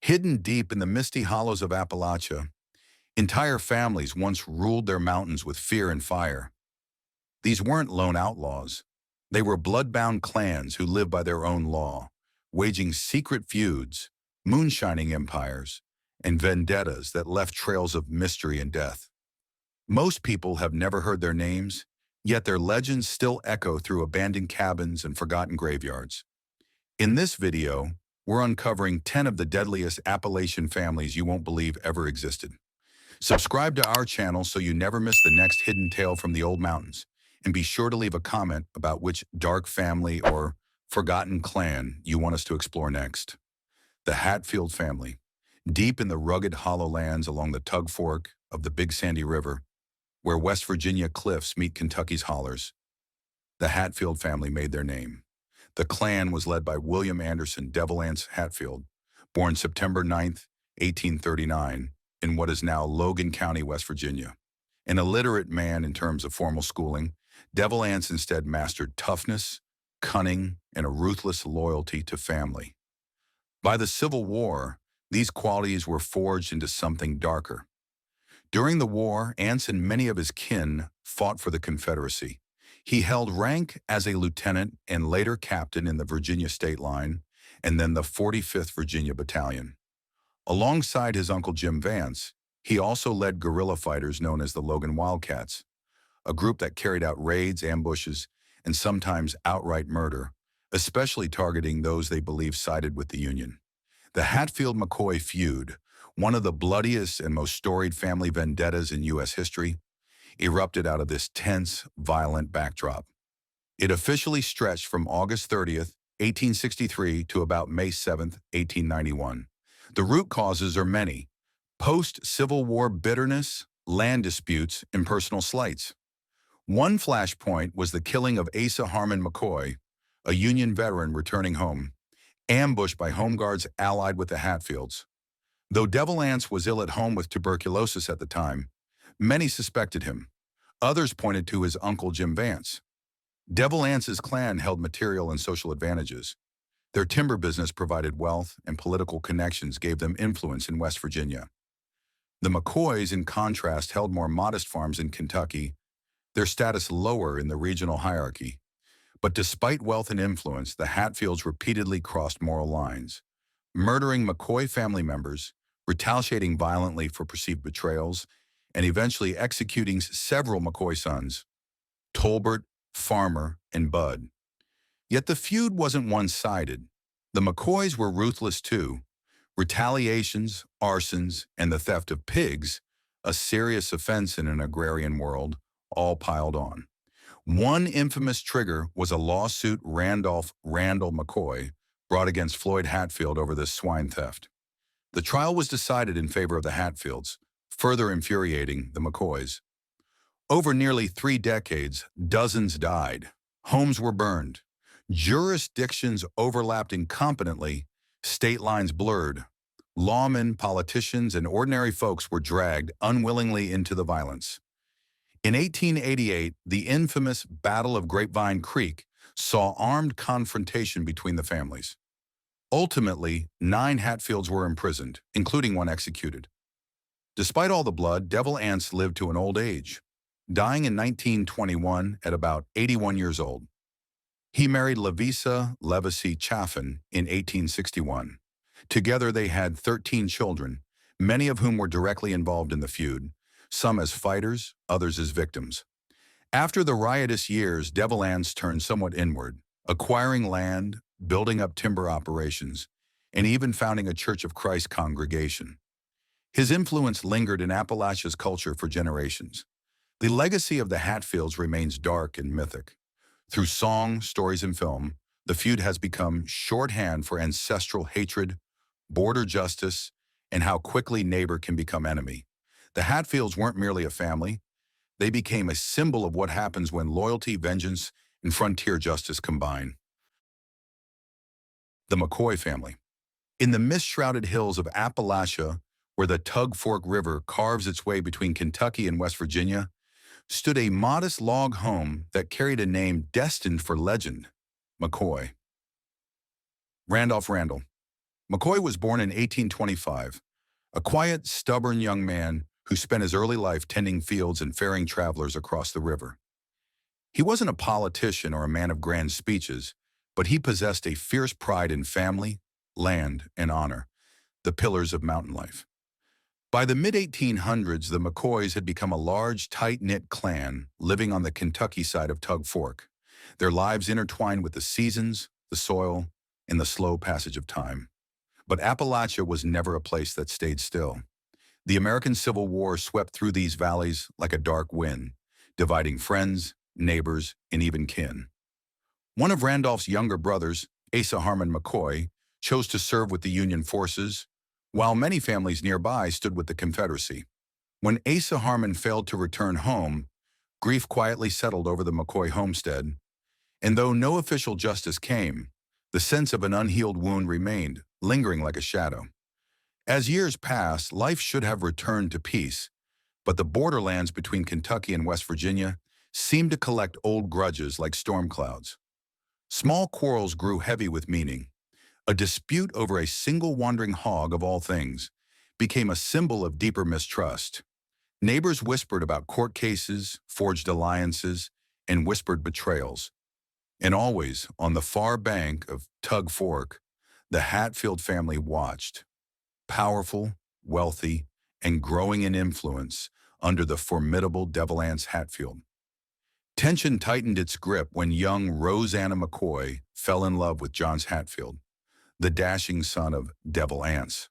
Hidden deep in the misty hollows of Appalachia, entire families once ruled their mountains with fear and fire. These weren't lone outlaws. They were blood-bound clans who lived by their own law, waging secret feuds, moonshining empires, and vendettas that left trails of mystery and death. Most people have never heard their names, yet their legends still echo through abandoned cabins and forgotten graveyards. In this video, we're uncovering 10 of the deadliest Appalachian families you won't believe ever existed. Subscribe to our channel so you never miss the next hidden tale from the old mountains, and be sure to leave a comment about which dark family or forgotten clan you want us to explore next. The Hatfield family, deep in the rugged hollow lands along the Tug Fork of the Big Sandy River, where West Virginia cliffs meet Kentucky's hollers. The Hatfield family made their name. The clan was led by William Anderson Devil Anse Hatfield, born September 9th, 1839, in what is now Logan County, West Virginia. An illiterate man in terms of formal schooling, Devil Anse instead mastered toughness, cunning, and a ruthless loyalty to family. By the Civil War, these qualities were forged into something darker. During the war, Anse and many of his kin fought for the Confederacy. He held rank as a lieutenant and later captain in the Virginia State Line, and then the 45th Virginia Battalion. Alongside his uncle Jim Vance, he also led guerrilla fighters known as the Logan Wildcats, a group that carried out raids, ambushes, and sometimes outright murder, especially targeting those they believed sided with the Union. The Hatfield-McCoy feud, one of the bloodiest and most storied family vendettas in U.S. history, erupted out of this tense, violent backdrop. It officially stretched from August 30th, 1863 to about May 7th, 1891. The root causes are many: post-Civil War bitterness, land disputes, and personal slights. One flashpoint was the killing of Asa Harmon McCoy, a Union veteran returning home, ambushed by Home Guards allied with the Hatfields. Though Devil Anse was ill at home with tuberculosis at the time, many suspected him. Others pointed to his uncle Jim Vance. Devil Anse's clan held material and social advantages. Their timber business provided wealth, and political connections gave them influence in West Virginia. The McCoys, in contrast, held more modest farms in Kentucky, their status lower in the regional hierarchy. But despite wealth and influence, the Hatfields repeatedly crossed moral lines, murdering McCoy family members, retaliating violently for perceived betrayals, and eventually executing several McCoy sons, Tolbert, Farmer, and Bud. Yet the feud wasn't one-sided. The McCoys were ruthless too. Retaliations, arsons, and the theft of pigs, a serious offense in an agrarian world, all piled on. One infamous trigger was a lawsuit Randolph Randall McCoy brought against Floyd Hatfield over this swine theft. The trial was decided in favor of the Hatfields, further infuriating the McCoys. Over nearly 3 decades, dozens died. Homes were burned. Jurisdictions overlapped incompetently. State lines blurred. Lawmen, politicians, and ordinary folks were dragged unwillingly into the violence. In 1888, the infamous Battle of Grapevine Creek saw armed confrontation between the families. Ultimately, 9 Hatfields were imprisoned, including one executed. Despite all the blood, Devil Anse lived to an old age, dying in 1921 at about 81 years old. He married Lavisa Levacy Chaffin in 1861. Together they had 13 children, many of whom were directly involved in the feud, some as fighters, others as victims. After the riotous years, Devil Anse turned somewhat inward, acquiring land, building up timber operations, and even founding a Church of Christ congregation. His influence lingered in Appalachia's culture for generations. The legacy of the Hatfields remains dark and mythic. Through song, stories, and film, the feud has become shorthand for ancestral hatred, border justice, and how quickly neighbor can become enemy. The Hatfields weren't merely a family. They became a symbol of what happens when loyalty, vengeance, and frontier justice combine. The McCoy family. In the mist-shrouded hills of Appalachia, where the Tug Fork River carves its way between Kentucky and West Virginia, stood a modest log home that carried a name destined for legend: McCoy. Randolph Randall. McCoy was born in 1825, a quiet, stubborn young man who spent his early life tending fields and ferrying travelers across the river. He wasn't a politician or a man of grand speeches, but he possessed a fierce pride in family, land, and honor, the pillars of mountain life. By the mid-1800s, the McCoys had become a large, tight-knit clan living on the Kentucky side of Tug Fork, their lives intertwined with the seasons, the soil, and the slow passage of time. But Appalachia was never a place that stayed still. The American Civil War swept through these valleys like a dark wind, dividing friends, neighbors, and even kin. One of Randolph's younger brothers, Asa Harmon McCoy, chose to serve with the Union forces, while many families nearby stood with the Confederacy. When Asa Harmon failed to return home, grief quietly settled over the McCoy homestead, and though no official justice came, the sense of an unhealed wound remained, lingering like a shadow. As years passed, life should have returned to peace, but the borderlands between Kentucky and West Virginia seemed to collect old grudges like storm clouds. Small quarrels grew heavy with meaning. A dispute over a single wandering hog of all things became a symbol of deeper mistrust. Neighbors whispered about court cases, forged alliances, and whispered betrayals. And always, on the far bank of Tug Fork, the Hatfield family watched, powerful, wealthy, and growing in influence under the formidable Devil Anse Hatfield. Tension tightened its grip when young Rosanna McCoy fell in love with John Hatfield, the dashing son of Devil Anse.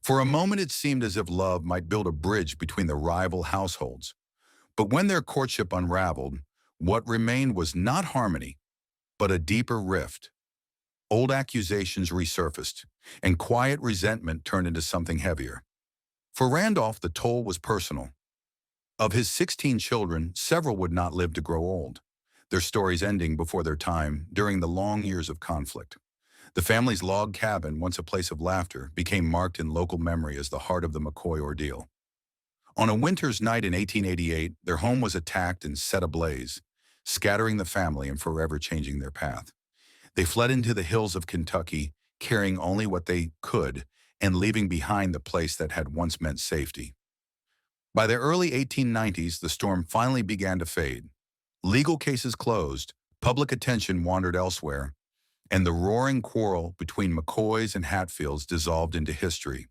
For a moment it seemed as if love might build a bridge between the rival households. But when their courtship unraveled, what remained was not harmony, but a deeper rift. Old accusations resurfaced, and quiet resentment turned into something heavier. For Randolph, the toll was personal. Of his 16 children, several would not live to grow old, their stories ending before their time during the long years of conflict. The family's log cabin, once a place of laughter, became marked in local memory as the heart of the McCoy ordeal. On a winter's night in 1888, their home was attacked and set ablaze, scattering the family and forever changing their path. They fled into the hills of Kentucky, carrying only what they could and leaving behind the place that had once meant safety. By the early 1890s, the storm finally began to fade. Legal cases closed, public attention wandered elsewhere, and the roaring quarrel between McCoys and Hatfields dissolved into history.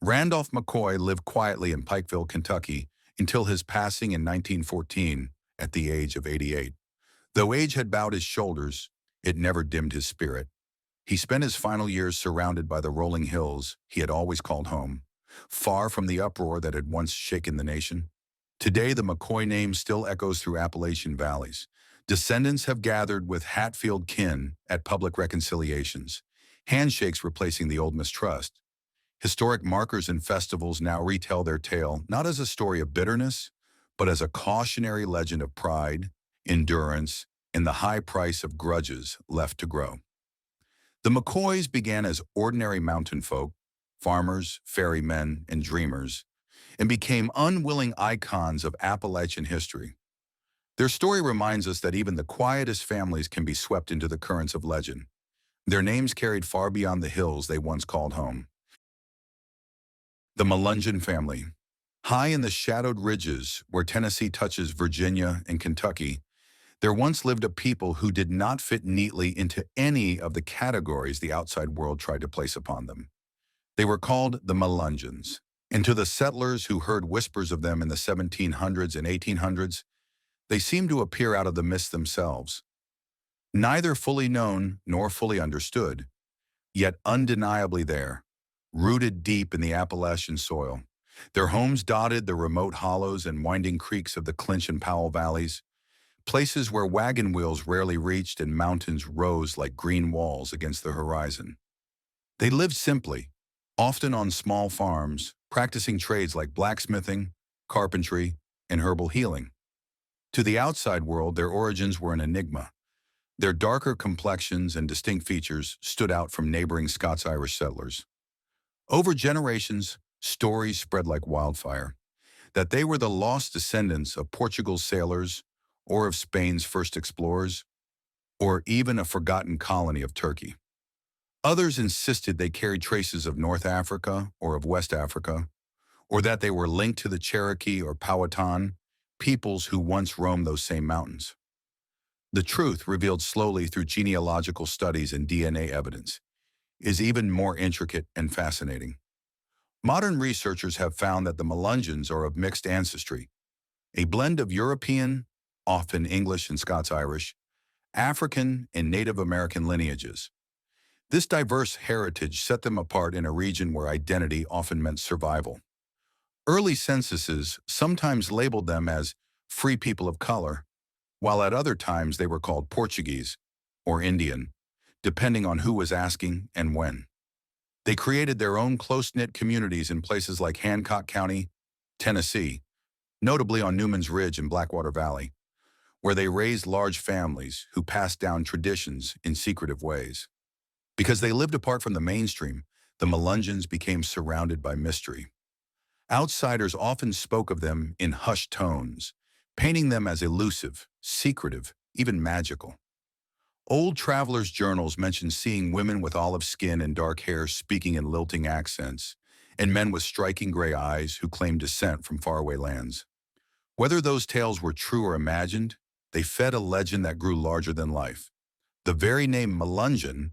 Randolph McCoy lived quietly in Pikeville, Kentucky, until his passing in 1914 at the age of 88. Though age had bowed his shoulders, it never dimmed his spirit. He spent his final years surrounded by the rolling hills he had always called home, far from the uproar that had once shaken the nation. Today, the McCoy name still echoes through Appalachian valleys. Descendants have gathered with Hatfield kin at public reconciliations, handshakes replacing the old mistrust. Historic markers and festivals now retell their tale not as a story of bitterness, but as a cautionary legend of pride, endurance, and the high price of grudges left to grow. The McCoys began as ordinary mountain folk, farmers, ferrymen, and dreamers, and became unwilling icons of Appalachian history. Their story reminds us that even the quietest families can be swept into the currents of legend. Their names carried far beyond the hills they once called home. The Melungeon family. High in the shadowed ridges where Tennessee touches Virginia and Kentucky, there once lived a people who did not fit neatly into any of the categories the outside world tried to place upon them. They were called the Melungeons, and to the settlers who heard whispers of them in the 1700s and 1800s, they seemed to appear out of the mist themselves. Neither fully known nor fully understood, yet undeniably there, rooted deep in the Appalachian soil. Their homes dotted the remote hollows and winding creeks of the Clinch and Powell valleys, places where wagon wheels rarely reached and mountains rose like green walls against the horizon. They lived simply, often on small farms, practicing trades like blacksmithing, carpentry, and herbal healing. To the outside world, their origins were an enigma. Their darker complexions and distinct features stood out from neighboring Scots-Irish settlers. Over generations, stories spread like wildfire, that they were the lost descendants of Portugal's sailors, or of Spain's first explorers, or even a forgotten colony of Turkey. Others insisted they carried traces of North Africa or of West Africa, or that they were linked to the Cherokee or Powhatan, peoples who once roamed those same mountains. The truth, revealed slowly through genealogical studies and DNA evidence, is even more intricate and fascinating. Modern researchers have found that the Melungeons are of mixed ancestry, a blend of European, often English and Scots-Irish, African, and Native American lineages. This diverse heritage set them apart in a region where identity often meant survival. Early censuses sometimes labeled them as free people of color, while at other times they were called Portuguese or Indian, depending on who was asking and when. They created their own close-knit communities in places like Hancock County, Tennessee, notably on Newman's Ridge in Blackwater Valley, where they raised large families who passed down traditions in secretive ways. Because they lived apart from the mainstream, the Melungeons became surrounded by mystery. Outsiders often spoke of them in hushed tones, painting them as elusive, secretive, even magical. Old travelers' journals mention seeing women with olive skin and dark hair speaking in lilting accents, and men with striking gray eyes who claimed descent from faraway lands. Whether those tales were true or imagined, they fed a legend that grew larger than life. The very name Melungeon,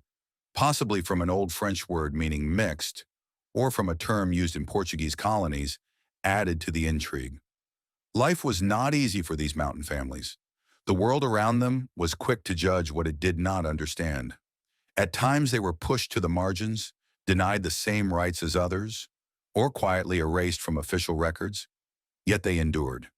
possibly from an old French word meaning mixed, or from a term used in Portuguese colonies, added to the intrigue. Life was not easy for these mountain families. The world around them was quick to judge what it did not understand. At times they were pushed to the margins, denied the same rights as others, or quietly erased from official records. Yet they endured.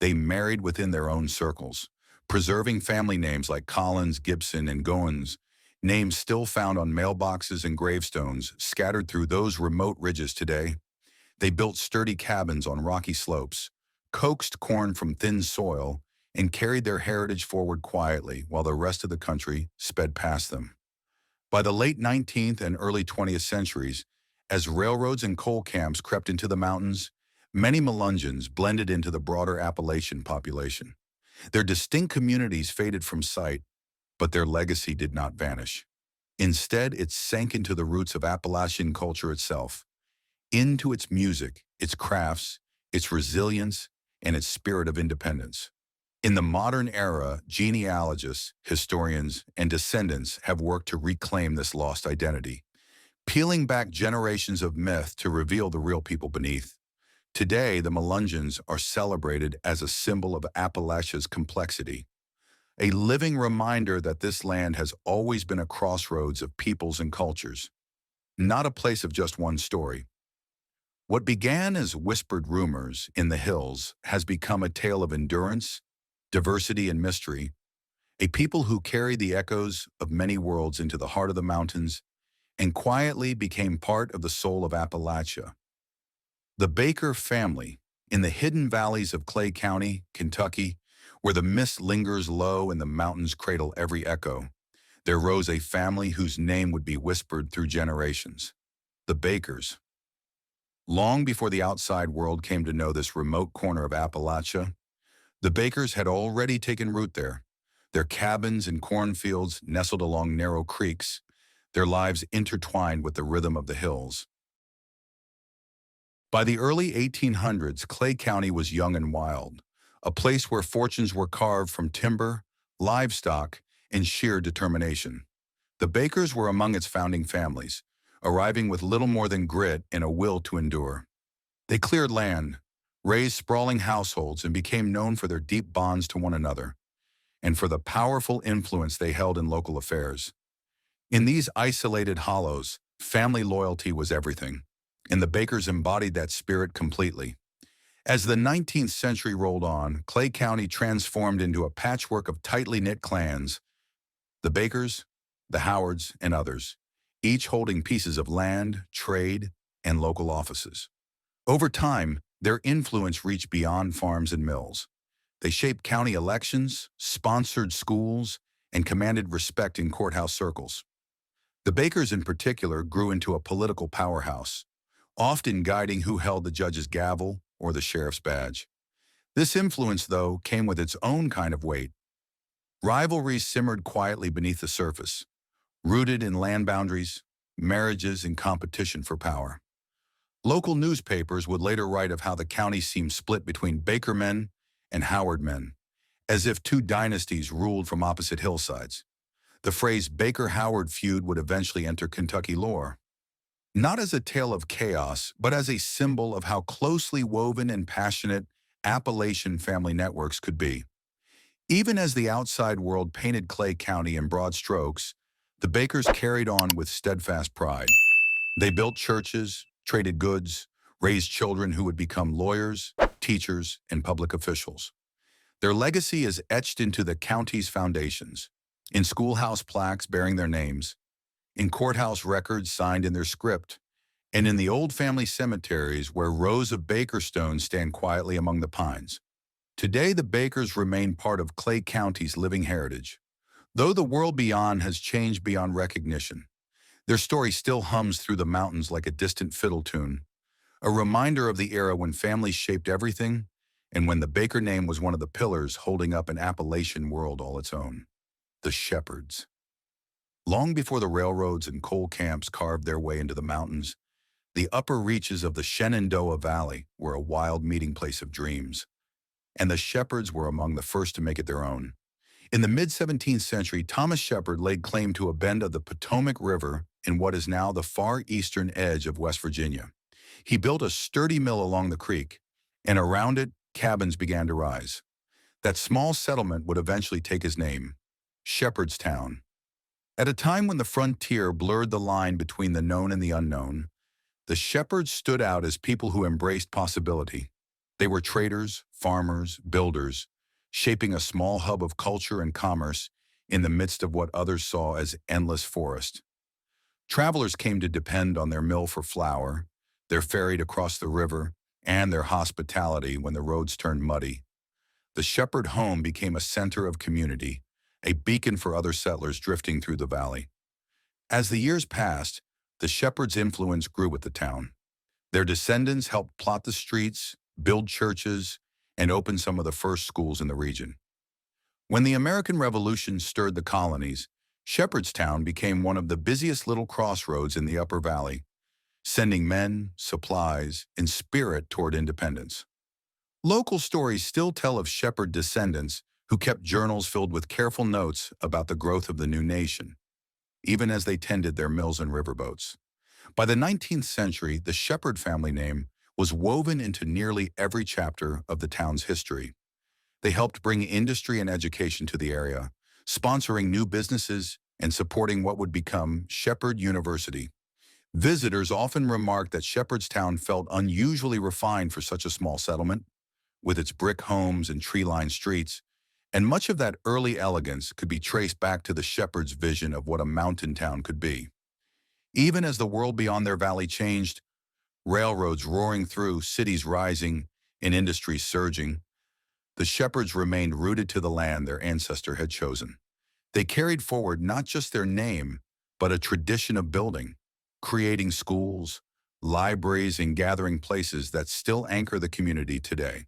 They married within their own circles, preserving family names like Collins, Gibson, and Goins, names still found on mailboxes and gravestones scattered through those remote ridges today. They built sturdy cabins on rocky slopes, coaxed corn from thin soil, and carried their heritage forward quietly while the rest of the country sped past them. By the late 19th and early 20th centuries, as railroads and coal camps crept into the mountains, many Melungeons blended into the broader Appalachian population. Their distinct communities faded from sight, but their legacy did not vanish. Instead, it sank into the roots of Appalachian culture itself, into its music, its crafts, its resilience, and its spirit of independence. In the modern era, genealogists, historians, and descendants have worked to reclaim this lost identity, peeling back generations of myth to reveal the real people beneath. Today, the Melungeons are celebrated as a symbol of Appalachia's complexity, a living reminder that this land has always been a crossroads of peoples and cultures, not a place of just one story. What began as whispered rumors in the hills has become a tale of endurance, diversity, and mystery, a people who carried the echoes of many worlds into the heart of the mountains and quietly became part of the soul of Appalachia. The Baker family, in the hidden valleys of Clay County, Kentucky, where the mist lingers low and the mountains cradle every echo, there rose a family whose name would be whispered through generations. The Bakers. Long before the outside world came to know this remote corner of Appalachia, the Bakers had already taken root there, their cabins and cornfields nestled along narrow creeks, their lives intertwined with the rhythm of the hills. By the early 1800s, Clay County was young and wild, a place where fortunes were carved from timber, livestock, and sheer determination. The Bakers were among its founding families, arriving with little more than grit and a will to endure. They cleared land, raised sprawling households, and became known for their deep bonds to one another, and for the powerful influence they held in local affairs. In these isolated hollows, family loyalty was everything, and the Bakers embodied that spirit completely. As the 19th century rolled on, Clay County transformed into a patchwork of tightly knit clans, the Bakers, the Howards, and others, each holding pieces of land, trade, and local offices. Over time, their influence reached beyond farms and mills. They shaped county elections, sponsored schools, and commanded respect in courthouse circles. The Bakers in particular grew into a political powerhouse, often guiding who held the judge's gavel or the sheriff's badge. This influence, though, came with its own kind of weight. Rivalries simmered quietly beneath the surface, rooted in land boundaries, marriages, and competition for power. Local newspapers would later write of how the county seemed split between Baker men and Howard men, as if two dynasties ruled from opposite hillsides. The phrase Baker-Howard feud would eventually enter Kentucky lore, not as a tale of chaos, but as a symbol of how closely woven and passionate Appalachian family networks could be. Even as the outside world painted Clay County in broad strokes, the Bakers carried on with steadfast pride. They built churches, traded goods, raised children who would become lawyers, teachers, and public officials. Their legacy is etched into the county's foundations, in schoolhouse plaques bearing their names, in courthouse records signed in their script, and in the old family cemeteries where rows of Baker stones stand quietly among the pines. Today, the Bakers remain part of Clay County's living heritage. Though the world beyond has changed beyond recognition, their story still hums through the mountains like a distant fiddle tune, a reminder of the era when families shaped everything and when the Baker name was one of the pillars holding up an Appalachian world all its own. The Shepherds. Long before the railroads and coal camps carved their way into the mountains, the upper reaches of the Shenandoah Valley were a wild meeting place of dreams, and the Shepherds were among the first to make it their own. In the mid-17th century, Thomas Shepherd laid claim to a bend of the Potomac River in what is now the far eastern edge of West Virginia. He built a sturdy mill along the creek, and around it, cabins began to rise. That small settlement would eventually take his name, Shepherdstown. At a time when the frontier blurred the line between the known and the unknown, the Shepherds stood out as people who embraced possibility. They were traders, farmers, builders, shaping a small hub of culture and commerce in the midst of what others saw as endless forest. Travelers came to depend on their mill for flour, their ferry to cross the river, and their hospitality when the roads turned muddy. The Shepherd home became a center of community, a beacon for other settlers drifting through the valley. As the years passed, the Shepherds' influence grew with the town. Their descendants helped plot the streets, build churches, and open some of the first schools in the region. When the American Revolution stirred the colonies, Shepherdstown became one of the busiest little crossroads in the Upper Valley, sending men, supplies, and spirit toward independence. Local stories still tell of Shepherd descendants who kept journals filled with careful notes about the growth of the new nation, even as they tended their mills and riverboats. By the 19th century, the Shepherd family name was woven into nearly every chapter of the town's history. They helped bring industry and education to the area, sponsoring new businesses and supporting what would become Shepherd University. Visitors often remarked that Shepherdstown felt unusually refined for such a small settlement, with its brick homes and tree-lined streets, and much of that early elegance could be traced back to the Shepherds' vision of what a mountain town could be. Even as the world beyond their valley changed, railroads roaring through, cities rising, and industries surging, the Shepherds remained rooted to the land their ancestor had chosen. They carried forward not just their name, but a tradition of building, creating schools, libraries, and gathering places that still anchor the community today.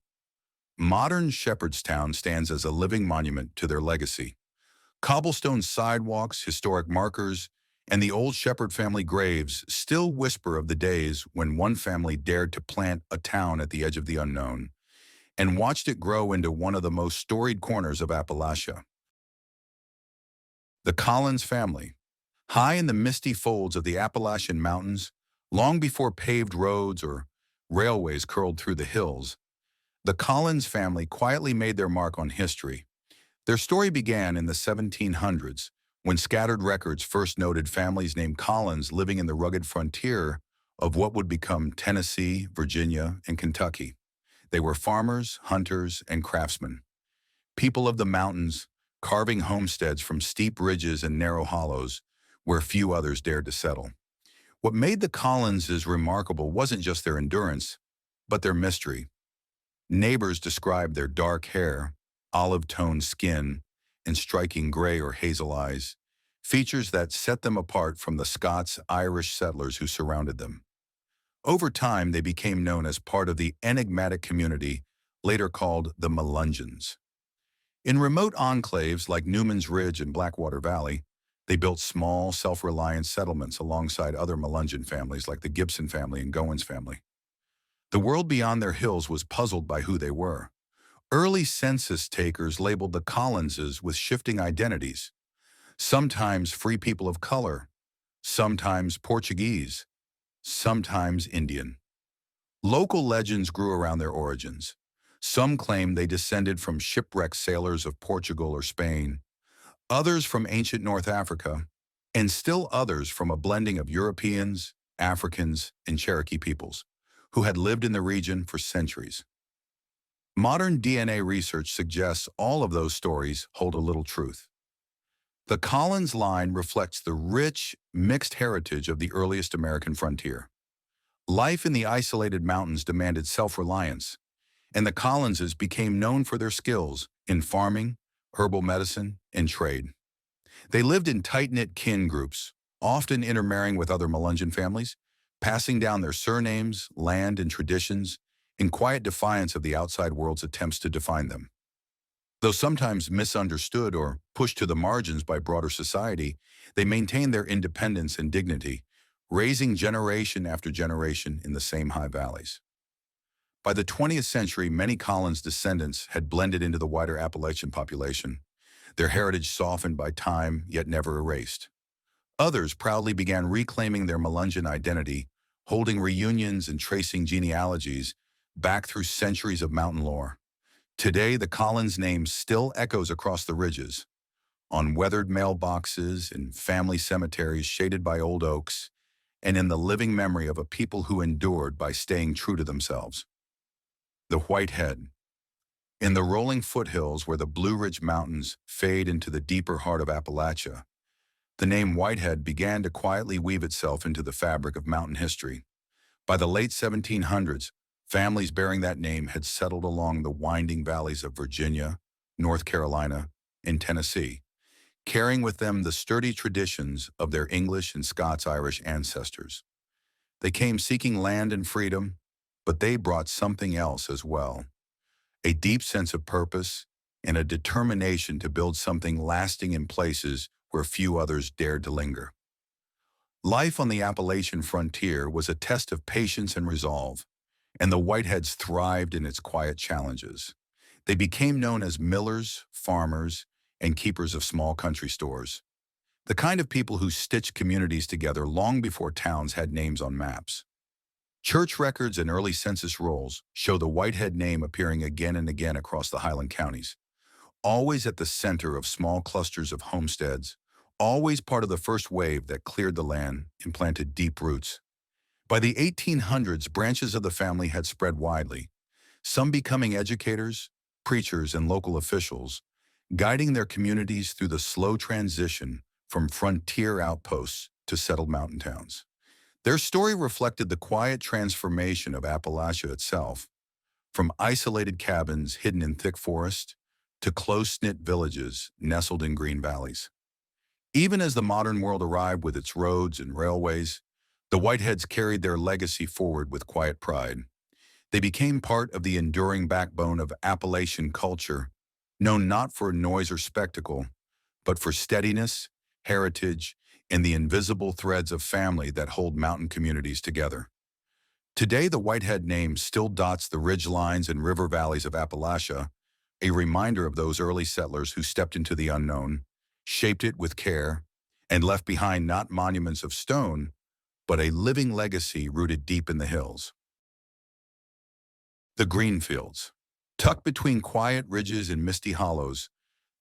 Modern Shepherdstown stands as a living monument to their legacy. Cobblestone sidewalks, historic markers, and the old Shepherd family graves still whisper of the days when one family dared to plant a town at the edge of the unknown and watched it grow into one of the most storied corners of Appalachia. The Collins family. High in the misty folds of the Appalachian Mountains, long before paved roads or railways curled through the hills, the Collins family quietly made their mark on history. Their story began in the 1700s, when scattered records first noted families named Collins living in the rugged frontier of what would become Tennessee, Virginia, and Kentucky. They were farmers, hunters, and craftsmen. People of the mountains, carving homesteads from steep ridges and narrow hollows where few others dared to settle. What made the Collinses remarkable wasn't just their endurance, but their mystery. Neighbors described their dark hair, olive-toned skin, and striking gray or hazel eyes, features that set them apart from the Scots-Irish settlers who surrounded them. Over time, they became known as part of the enigmatic community later called the Melungeons. In remote enclaves like Newman's Ridge and Blackwater Valley, They built small, self-reliant settlements alongside other Melungeon families like the Gibson family and Goins family. The world beyond their hills was puzzled by who they were. Early census takers labeled the Collinses with shifting identities, sometimes free people of color, sometimes Portuguese, sometimes Indian. Local legends grew around their origins. Some claim they descended from shipwrecked sailors of Portugal or Spain, others from ancient North Africa, and still others from a blending of Europeans, Africans, and Cherokee peoples who had lived in the region for centuries. Modern DNA research suggests all of those stories hold a little truth. The Collins line reflects the rich, mixed heritage of the earliest American frontier. Life in the isolated mountains demanded self-reliance, and the Collinses became known for their skills in farming, herbal medicine, and trade. They lived in tight-knit kin groups, often intermarrying with other Melungeon families, passing down their surnames, land, and traditions in quiet defiance of the outside world's attempts to define them. Though sometimes misunderstood or pushed to the margins by broader society, they maintained their independence and dignity, raising generation after generation in the same high valleys. By the 20th century, many Collins descendants had blended into the wider Appalachian population, their heritage softened by time yet never erased. Others proudly began reclaiming their Melungeon identity, holding reunions and tracing genealogies back through centuries of mountain lore. Today, the Collins name still echoes across the ridges, on weathered mailboxes, in family cemeteries shaded by old oaks, and in the living memory of a people who endured by staying true to themselves. The Whitehead. In the rolling foothills where the Blue Ridge Mountains fade into the deeper heart of Appalachia, the name Whitehead began to quietly weave itself into the fabric of mountain history. By the late 1700s, families bearing that name had settled along the winding valleys of Virginia, North Carolina, and Tennessee, carrying with them the sturdy traditions of their English and Scots-Irish ancestors. They came seeking land and freedom, but they brought something else as well, a deep sense of purpose and a determination to build something lasting in places where few others dared to linger. Life on the Appalachian frontier was a test of patience and resolve, and the Whiteheads thrived in its quiet challenges. They became known as millers, farmers, and keepers of small country stores, the kind of people who stitched communities together long before towns had names on maps. Church records and early census rolls show the Whitehead name appearing again and again across the Highland counties, always at the center of small clusters of homesteads, always part of the first wave that cleared the land and planted deep roots. By the 1800s, branches of the family had spread widely, some becoming educators, preachers, and local officials, guiding their communities through the slow transition from frontier outposts to settled mountain towns. Their story reflected the quiet transformation of Appalachia itself, from isolated cabins hidden in thick forest to close-knit villages nestled in green valleys. Even as the modern world arrived with its roads and railways, the Whiteheads carried their legacy forward with quiet pride. They became part of the enduring backbone of Appalachian culture, known not for noise or spectacle, but for steadiness, heritage, and the invisible threads of family that hold mountain communities together. Today, the Whitehead name still dots the ridgelines and river valleys of Appalachia, a reminder of those early settlers who stepped into the unknown, shaped it with care, and left behind not monuments of stone, but a living legacy rooted deep in the hills. The Greenfields. Tucked between quiet ridges and misty hollows,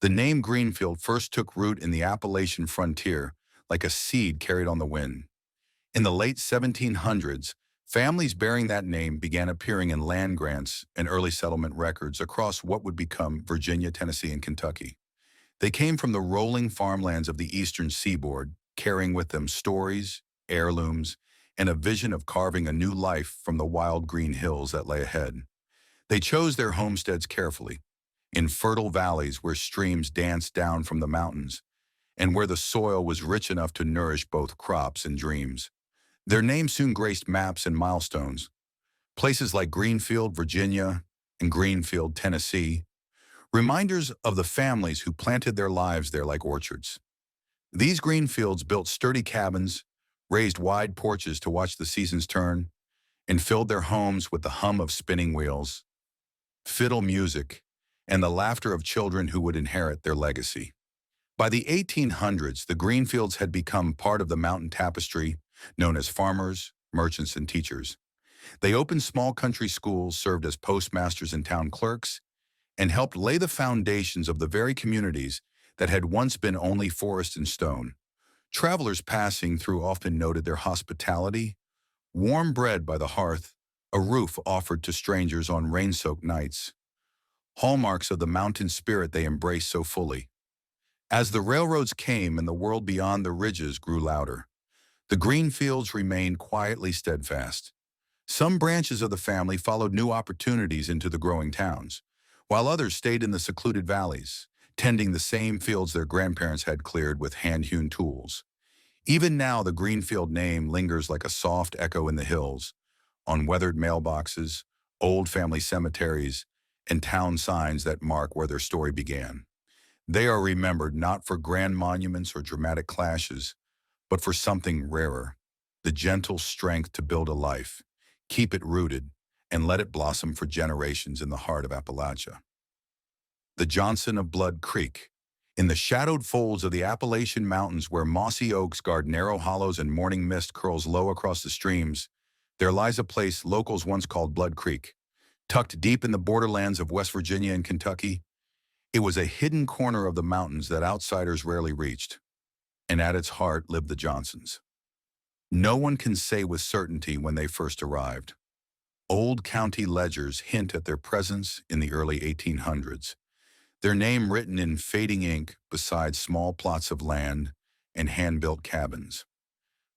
the name Greenfield first took root in the Appalachian frontier like a seed carried on the wind. In the late 1700s, families bearing that name began appearing in land grants and early settlement records across what would become Virginia, Tennessee, and Kentucky. They came from the rolling farmlands of the eastern seaboard, carrying with them stories, heirlooms, and a vision of carving a new life from the wild green hills that lay ahead. They chose their homesteads carefully, in fertile valleys where streams danced down from the mountains, and where the soil was rich enough to nourish both crops and dreams. Their name soon graced maps and milestones. Places like Greenfield, Virginia, and Greenfield, Tennessee, reminders of the families who planted their lives there like orchards. These Greenfields built sturdy cabins, raised wide porches to watch the seasons turn, and filled their homes with the hum of spinning wheels, fiddle music, and the laughter of children who would inherit their legacy. By the 1800s, the Greenfields had become part of the mountain tapestry known as farmers, merchants, and teachers. They opened small country schools, served as postmasters and town clerks, and helped lay the foundations of the very communities that had once been only forest and stone. Travelers passing through often noted their hospitality, warm bread by the hearth, a roof offered to strangers on rain-soaked nights, hallmarks of the mountain spirit they embraced so fully. As the railroads came and the world beyond the ridges grew louder, the Greenfields remained quietly steadfast. Some branches of the family followed new opportunities into the growing towns, while others stayed in the secluded valleys, tending the same fields their grandparents had cleared with hand-hewn tools. Even now, the Greenfield name lingers like a soft echo in the hills, on weathered mailboxes, old family cemeteries, and town signs that mark where their story began. They are remembered not for grand monuments or dramatic clashes, but for something rarer, the gentle strength to build a life, keep it rooted, and let it blossom for generations in the heart of Appalachia. The Johnson of Blood Creek. In the shadowed folds of the Appalachian Mountains where mossy oaks guard narrow hollows and morning mist curls low across the streams, there lies a place locals once called Blood Creek. Tucked deep in the borderlands of West Virginia and Kentucky, it was a hidden corner of the mountains that outsiders rarely reached, and at its heart lived the Johnsons. No one can say with certainty when they first arrived. Old county ledgers hint at their presence in the early 1800s, their name written in fading ink beside small plots of land and hand-built cabins.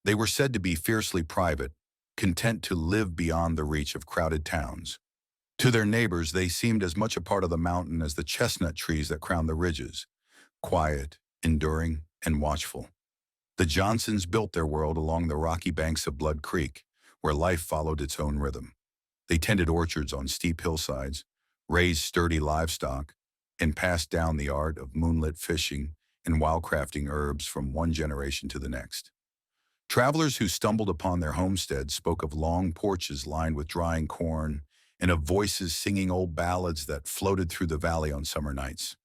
They were said to be fiercely private, content to live beyond the reach of crowded towns. To their neighbors, they seemed as much a part of the mountain as the chestnut trees that crowned the ridges, quiet, enduring, and watchful. The Johnsons built their world along the rocky banks of Blood Creek, where life followed its own rhythm. They tended orchards on steep hillsides, raised sturdy livestock, and passed down the art of moonlit fishing and wildcrafting herbs from one generation to the next. Travelers who stumbled upon their homesteads spoke of long porches lined with drying corn and of voices singing old ballads that floated through the valley on summer nights.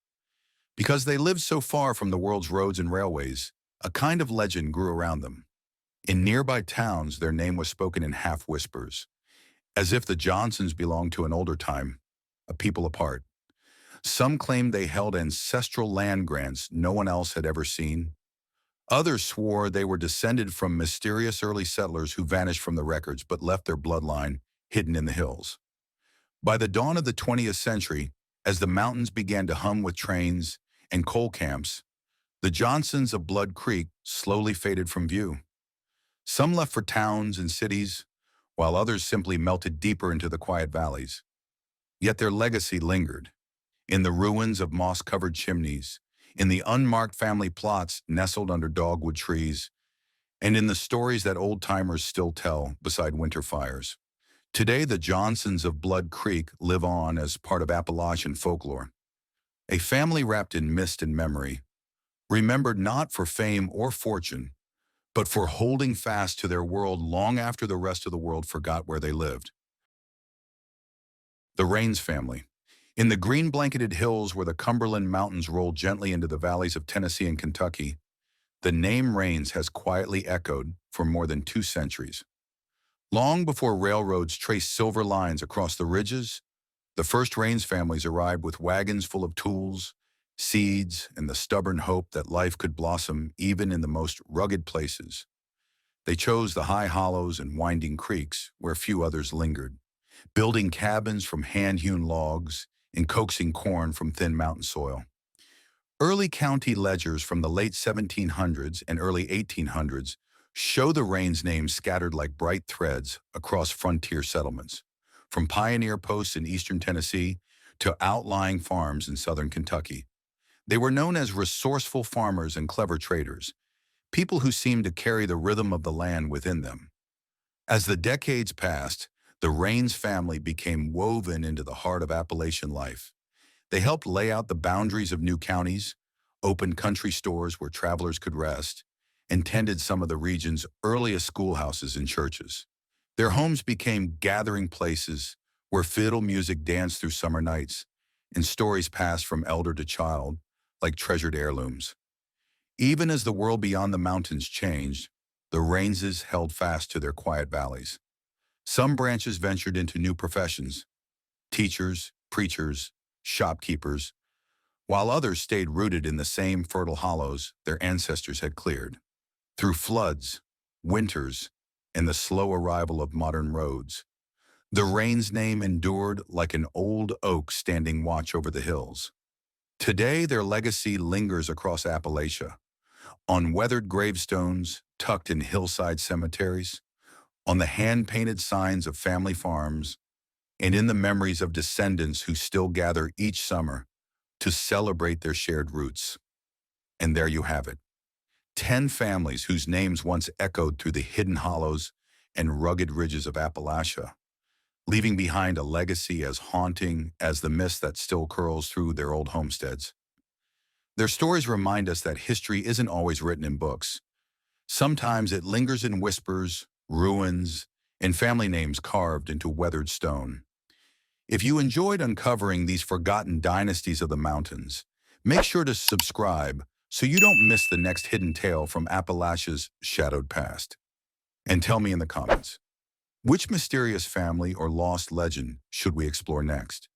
Because they lived so far from the world's roads and railways, a kind of legend grew around them. In nearby towns, their name was spoken in half-whispers, as if the Johnsons belonged to an older time, a people apart. Some claimed they held ancestral land grants no one else had ever seen. Others swore they were descended from mysterious early settlers who vanished from the records but left their bloodline hidden in the hills. By the dawn of the 20th century, as the mountains began to hum with trains and coal camps, the Johnsons of Blood Creek slowly faded from view. Some left for towns and cities, while others simply melted deeper into the quiet valleys. Yet their legacy lingered. In the ruins of moss-covered chimneys, in the unmarked family plots nestled under dogwood trees, and in the stories that old-timers still tell beside winter fires. Today, the Johnsons of Blood Creek live on as part of Appalachian folklore. A family wrapped in mist and memory, remembered not for fame or fortune, but for holding fast to their world long after the rest of the world forgot where they lived. The Rains family. In the green-blanketed hills where the Cumberland Mountains roll gently into the valleys of Tennessee and Kentucky, the name Rains has quietly echoed for more than 2 centuries. Long before railroads traced silver lines across the ridges, the first Rains families arrived with wagons full of tools, seeds, and the stubborn hope that life could blossom even in the most rugged places. They chose the high hollows and winding creeks where few others lingered, building cabins from hand-hewn logs and coaxing corn from thin mountain soil. Early county ledgers from the late 1700s and early 1800s show the Rains names scattered like bright threads across frontier settlements, from pioneer posts in eastern Tennessee to outlying farms in southern Kentucky. They were known as resourceful farmers and clever traders, people who seemed to carry the rhythm of the land within them. As the decades passed, the Rains family became woven into the heart of Appalachian life. They helped lay out the boundaries of new counties, opened country stores where travelers could rest, and tended some of the region's earliest schoolhouses and churches. Their homes became gathering places where fiddle music danced through summer nights, and stories passed from elder to child like treasured heirlooms. Even as the world beyond the mountains changed, the Rainses held fast to their quiet valleys. Some branches ventured into new professions, teachers, preachers, shopkeepers, while others stayed rooted in the same fertile hollows their ancestors had cleared. Through floods, winters, and the slow arrival of modern roads, the Rains name endured like an old oak standing watch over the hills. Today, their legacy lingers across Appalachia, on weathered gravestones tucked in hillside cemeteries, on the hand-painted signs of family farms, and in the memories of descendants who still gather each summer to celebrate their shared roots. And there you have it, 10 families whose names once echoed through the hidden hollows and rugged ridges of Appalachia, leaving behind a legacy as haunting as the mist that still curls through their old homesteads. Their stories remind us that history isn't always written in books. Sometimes it lingers in whispers, ruins, and family names carved into weathered stone. If you enjoyed uncovering these forgotten dynasties of the mountains, make sure to subscribe so you don't miss the next hidden tale from Appalachia's shadowed past. And tell me in the comments, which mysterious family or lost legend should we explore next?